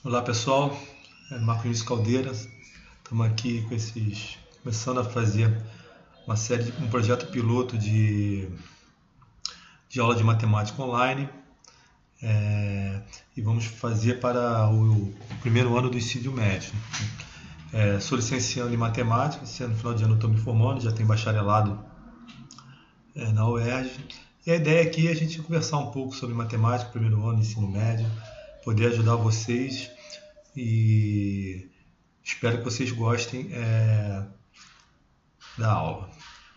Olá pessoal, Marco Vinícius Caldeira, estamos aqui começando a fazer uma série, um projeto piloto de aula de matemática online, e vamos fazer para o primeiro ano do ensino médio. Sou licenciando em matemática, no final de ano estou me formando, já tenho bacharelado na UERJ, e a ideia aqui é a gente conversar um pouco sobre matemática, primeiro ano, ensino médio, poder ajudar vocês e espero que vocês gostem da aula.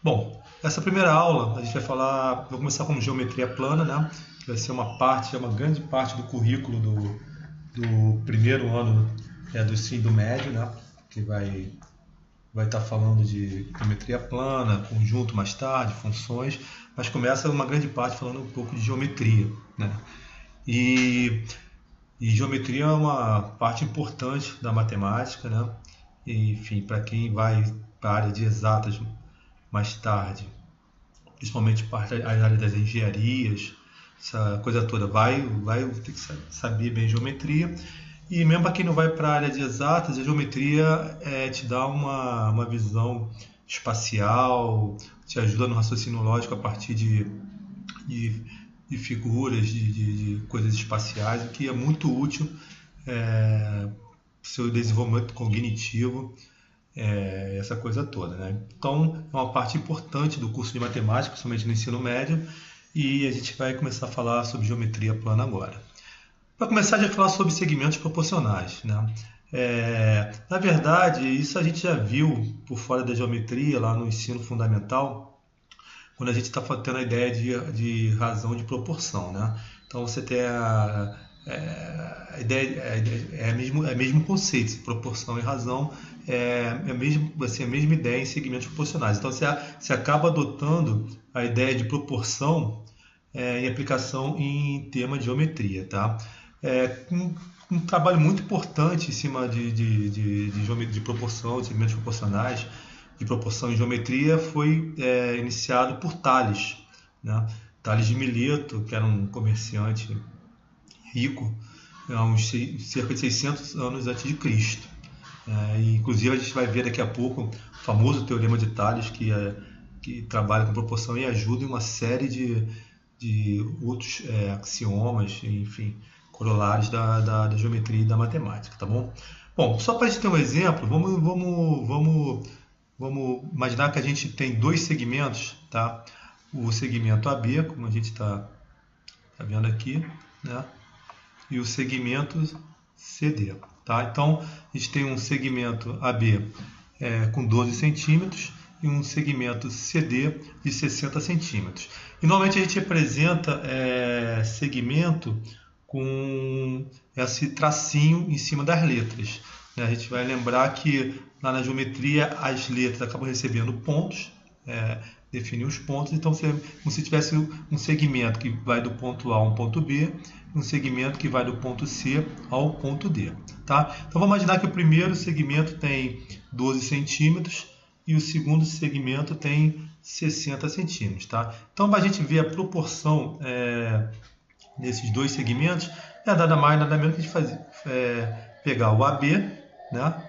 Bom, essa primeira aula a gente vai falar, vou começar com geometria plana, né? Que vai ser uma grande parte do currículo do primeiro ano do ensino médio, né? Que vai estar falando de geometria plana, conjunto mais tarde, funções, mas começa uma grande parte falando um pouco de geometria, né? E geometria é uma parte importante da matemática, né? E, enfim, para quem vai para a área de exatas mais tarde, principalmente para a área das engenharias, essa coisa toda, vai ter que saber bem geometria. E mesmo para quem não vai para a área de exatas, a geometria te dá uma visão espacial, te ajuda no raciocínio lógico a partir de, de figuras, de coisas espaciais, o que é muito útil para o seu desenvolvimento cognitivo, essa coisa toda, né? Então, é uma parte importante do curso de matemática, principalmente no ensino médio, e a gente vai começar a falar sobre geometria plana agora. Para começar, a gente vai falar sobre segmentos proporcionais, né? Na verdade, isso a gente já viu por fora da geometria, lá no ensino fundamental, quando a gente está tendo a ideia de razão de proporção, né? Então você tem a ideia é mesmo conceito, proporção e razão mesmo assim, a mesma ideia em segmentos proporcionais. Então você acaba adotando a ideia de proporção em aplicação em tema de geometria, tá? Um trabalho muito importante em cima de proporção, de segmentos proporcionais, de proporção em geometria foi iniciado por Tales, né? Tales de Mileto, que era um comerciante rico, há cerca de 600 anos antes de Cristo. E, inclusive a gente vai ver daqui a pouco o famoso teorema de Tales, que trabalha com proporção e ajuda em uma série de outros axiomas, enfim, corolários da geometria e da matemática, tá bom? Bom, só para a gente ter um exemplo, vamos imaginar que a gente tem dois segmentos, tá? O segmento AB, como a gente está vendo aqui, né? E o segmento CD, tá? Então, a gente tem um segmento AB com 12 centímetros e um segmento CD de 60 centímetros. E normalmente a gente representa segmento com esse tracinho em cima das letras, né? A gente vai lembrar que lá na geometria as letras acabam recebendo pontos, definir os pontos, então como se tivesse um segmento que vai do ponto A ao ponto B, um segmento que vai do ponto C ao ponto D, tá? Então vamos imaginar que o primeiro segmento tem 12 centímetros e o segundo segmento tem 60 centímetros, tá? Então para a gente ver a proporção desses dois segmentos, é nada mais nada menos que a gente pegar o AB, né?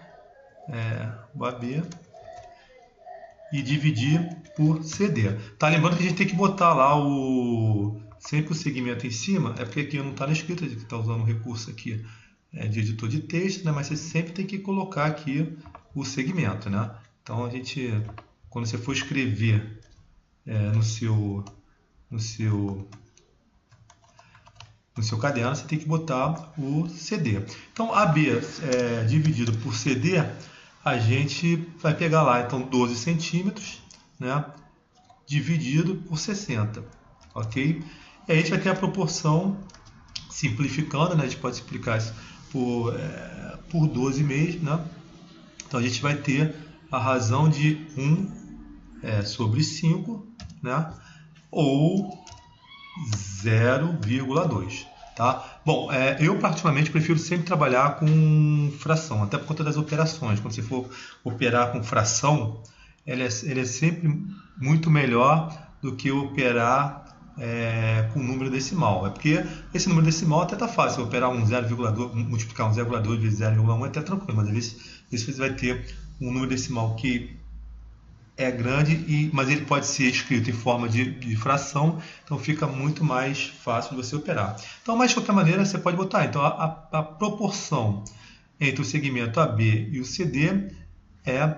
O AB e dividir por CD. Tá lembrando que a gente tem que botar lá sempre o segmento em cima, é porque aqui não está escrito, a gente está usando um recurso aqui de editor de texto, né? Mas você sempre tem que colocar aqui o segmento, né? Então quando você for escrever no seu caderno, você tem que botar o CD. Então, AB dividido por CD, a gente vai pegar lá, então, 12 centímetros, né, dividido por 60, ok? E aí a gente vai ter a proporção, simplificando, né, a gente pode explicar isso por 12 mesmo, né? Então, a gente vai ter a razão de 1 sobre 5, né, ou 0,2, tá? Bom, eu particularmente prefiro sempre trabalhar com fração, até por conta das operações. Quando você for operar com fração, ele é sempre muito melhor do que operar com número decimal. É porque esse número decimal até está fácil. Se operar um 0,2, multiplicar um 0,2 vezes 0,1 é até tranquilo, mas às vezes você vai ter um número decimal que é grande, mas ele pode ser escrito em forma de fração, então fica muito mais fácil de você operar. Então, mas de qualquer maneira, você pode botar. Então, a proporção entre o segmento AB e o CD é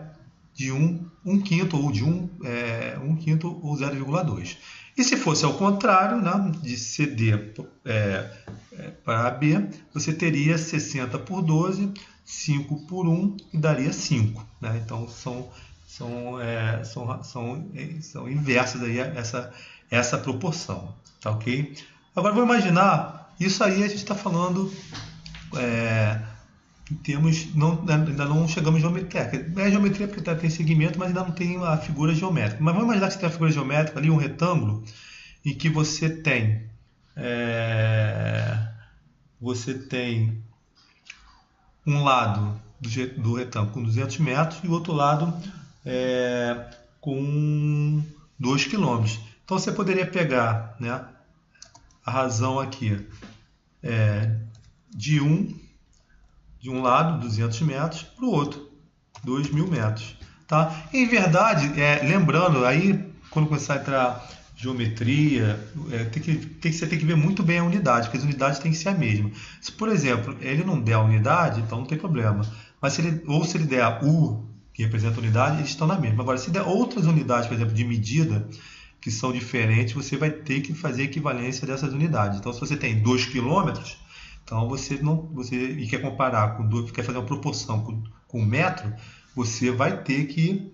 de 1 quinto ou de 1 quinto ou 0,2. E se fosse ao contrário, né, de CD para AB, você teria 60 por 12, 5 por 1 e daria 5. Né? Então, são inversas aí essa proporção. Tá ok? Agora, vou imaginar, isso aí a gente está falando em termos, ainda não chegamos em geometria. É geometria porque tem segmento, mas ainda não tem a figura geométrica. Mas vamos imaginar que você tem a figura geométrica ali, um retângulo, em que você tem um lado do retângulo com 200 metros e o outro lado com 2 km. Então você poderia pegar, né, a razão aqui de um lado, 200 metros, para o outro, 2.000 metros. Tá? Em verdade, lembrando, aí quando começar a entrar geometria, você tem que ver muito bem a unidade, porque as unidades têm que ser a mesma. Se, por exemplo, ele não der a unidade, então não tem problema. Mas se ele der a U, que representa a unidade, eles estão na mesma. Agora, se der outras unidades, por exemplo, de medida, que são diferentes, você vai ter que fazer a equivalência dessas unidades. Então, se você tem 2 km, então e quer comparar quer fazer uma proporção com metro, você vai ter que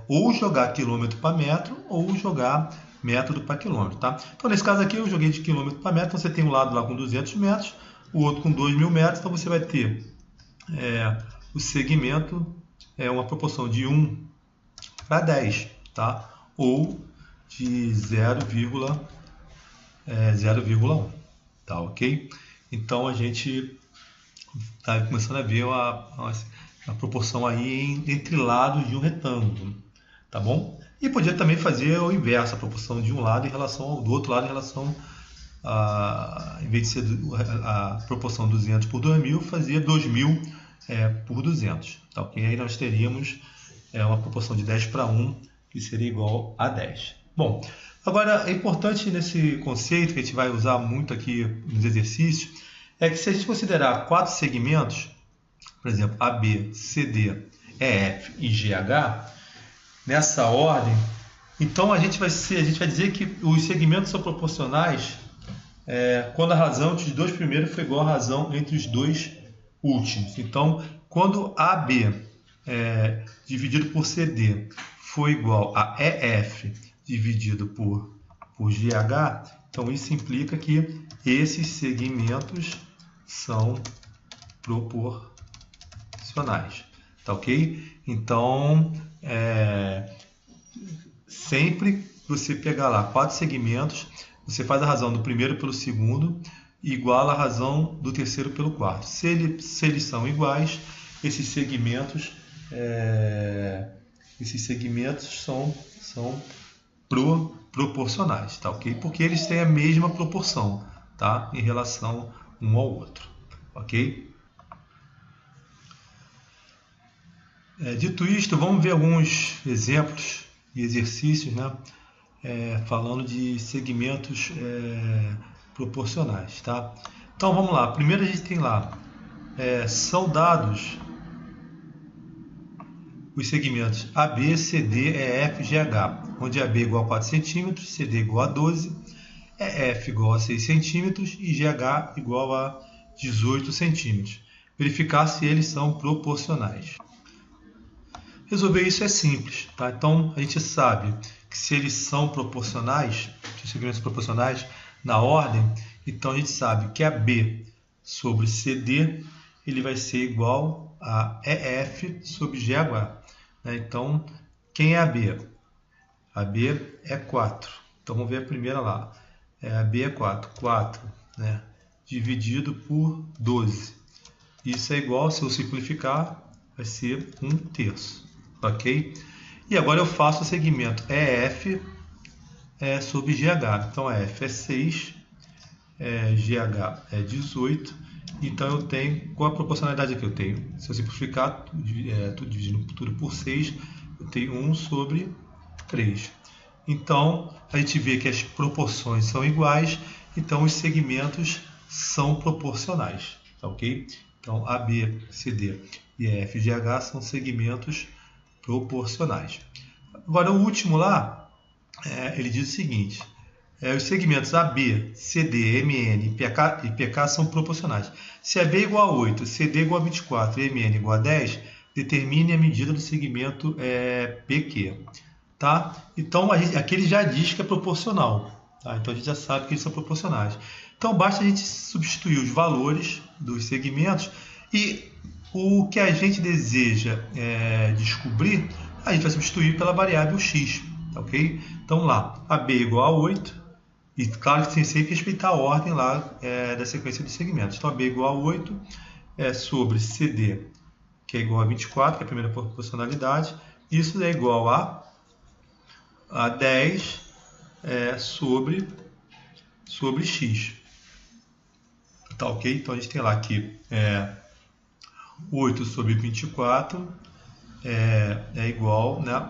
ou jogar quilômetro para metro ou jogar metro para quilômetro. Tá? Então, nesse caso aqui, eu joguei de quilômetro para metro, então você tem um lado lá com 200 metros, o outro com 2.000 metros, então você vai ter o segmento uma proporção de 1 para 10, tá? Ou de 0,1, tá ok? Então a gente está começando a ver a proporção aí entre lados de um retângulo, tá bom? E podia também fazer o inverso, a proporção de um lado em relação ao do outro lado em relação em vez de ser a proporção 200 por 2.000, fazia 2.000 por 200, tá ok? Aí nós teríamos uma proporção de 10 para 1, que seria igual a 10. Bom, agora é importante nesse conceito que a gente vai usar muito aqui nos exercícios, é que se a gente considerar 4 segmentos, por exemplo, AB, CD, EF e GH, nessa ordem, então a gente vai dizer que os segmentos são proporcionais quando a razão entre os dois primeiros foi igual à razão entre os dois últimos. Então, quando AB dividido por CD foi igual a EF dividido por GH, então isso implica que esses segmentos são proporcionais. Tá ok? Então, sempre você pegar lá 4 segmentos, você faz a razão do primeiro pelo segundo, igual a razão do terceiro pelo quarto. Se eles são iguais, esses segmentos são proporcionais, tá ok? Porque eles têm a mesma proporção, tá? Em relação um ao outro, ok? Dito isto, vamos ver alguns exemplos e exercícios, né? Falando de segmentos proporcionais, tá? Então vamos lá. Primeiro a gente tem lá são dados os segmentos AB, CD, EF e GH, onde AB igual a 4 cm, CD igual a 12, EF igual a 6 cm e GH igual a 18 cm. Verificar se eles são proporcionais. Resolver isso é simples, tá? Então a gente sabe que se eles são proporcionais, se os segmentos são proporcionais na ordem, então a gente sabe que AB sobre CD ele vai ser igual a EF sobre GH. Né? Então, quem é AB? AB é 4. Então vamos ver a primeira lá. AB é 4. 4, né? Dividido por 12. Isso é igual, se eu simplificar, vai ser 1/3. Ok? E agora eu faço o segmento EF sobre GH. Então, F é 6, GH é 18. Então, eu tenho, qual a proporcionalidade aqui? Eu tenho, se eu simplificar, tudo dividindo tudo por 6, eu tenho 1 sobre 3. Então, a gente vê que as proporções são iguais, então os segmentos são proporcionais, tá ok? Então, AB, CD e FGH são segmentos proporcionais. Agora, o último lá, ele diz o seguinte, os segmentos AB, CD, MN e PK são proporcionais. Se AB é igual a 8, CD é igual a 24 e MN é igual a 10, determine a medida do segmento PQ. Tá? Então, aqui ele já diz que é proporcional. Tá? Então, a gente já sabe que eles são proporcionais. Então, basta a gente substituir os valores dos segmentos e o que a gente deseja descobrir, a gente vai substituir pela variável x. Tá, ok? Então, lá, AB é igual a 8. E, claro, que tem sempre que respeitar a ordem lá da sequência dos segmentos. Então, AB é igual a 8 sobre CD, que é igual a 24, que é a primeira proporcionalidade. Isso é igual a 10 sobre x. Tá, ok? Então a gente tem lá que 8 sobre 24 é igual, né?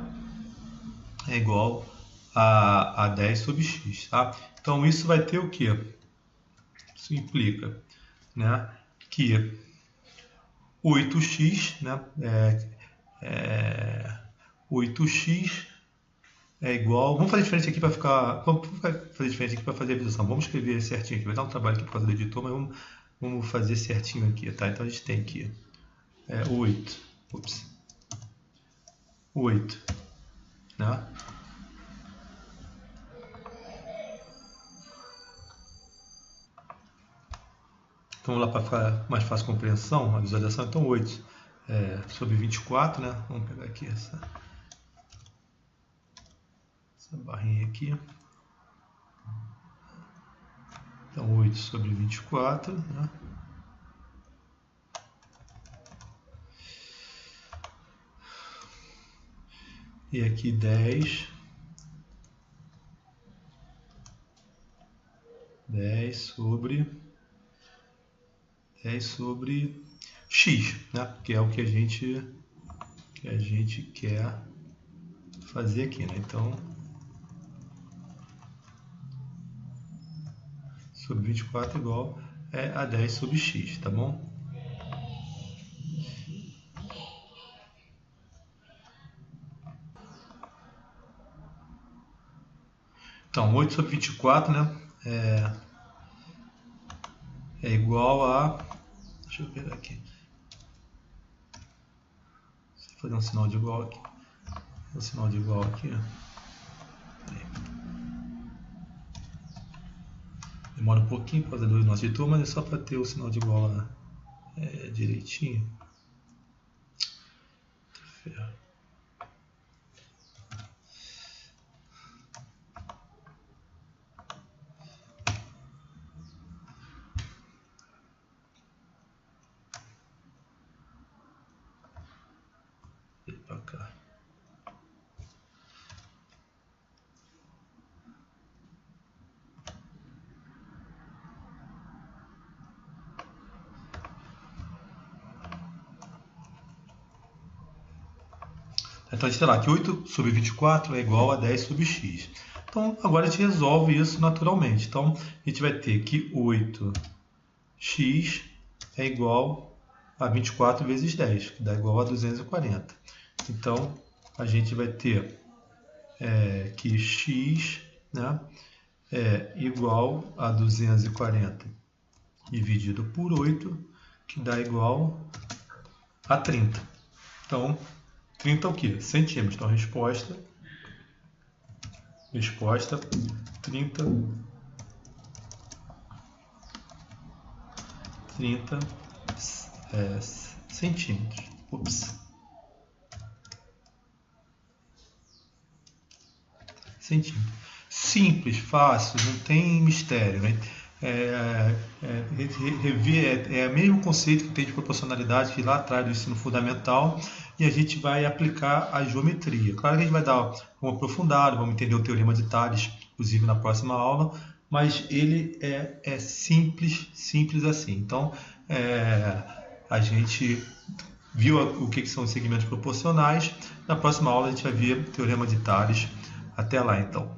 É igual a 10 sobre x. Tá? Então isso vai ter o que? Isso implica, né, que 8x, né, 8x é igual. Vamos fazer diferente aqui para ficar. Vamos fazer diferente aqui para fazer a visualização. Vamos escrever certinho aqui. Vai dar um trabalho aqui por causa do editor, mas vamos fazer certinho aqui, tá? Então a gente tem aqui 8. Ups. 8. Né? Então vamos lá para ficar mais fácil a compreensão, a visualização. Então 8 sobre 24, né? Vamos pegar aqui essa barrinha aqui. Então 8 sobre 24, né? E aqui 10 sobre x, né? Que é o que a gente quer fazer aqui, né? Então, sobre 24 igual a 10 sobre x, tá bom? Então, 8 sobre 24, né? É igual a... Deixa eu pegar aqui. Vou fazer um sinal de igual aqui. Um sinal de igual aqui. Demora um pouquinho por causa do nosso editor, mas é só para ter o sinal de igual lá direitinho. Ferro. Para cá. Então a gente tem lá que 8 sobre 24 é igual a 10 sobre x. Então agora a gente resolve isso naturalmente. Então a gente vai ter que 8x é igual a 24 vezes 10, que dá igual a 240. Então a gente vai ter que x, né, é igual a 240 dividido por 8, que dá igual a 30. Então 30 é o que? Centímetros. Então, resposta 30 centímetros. Ups. Centímetro. Simples, fácil, não tem mistério, né? Rever é o mesmo conceito que tem de proporcionalidade que lá atrás do ensino fundamental, e a gente vai aplicar a geometria. Claro que a gente vai dar uma aprofundada, vamos entender o teorema de Tales inclusive na próxima aula, mas ele é simples assim. Então, a gente viu o que são os segmentos proporcionais. Na próxima aula a gente vai ver o Teorema de Tales. Até lá, então.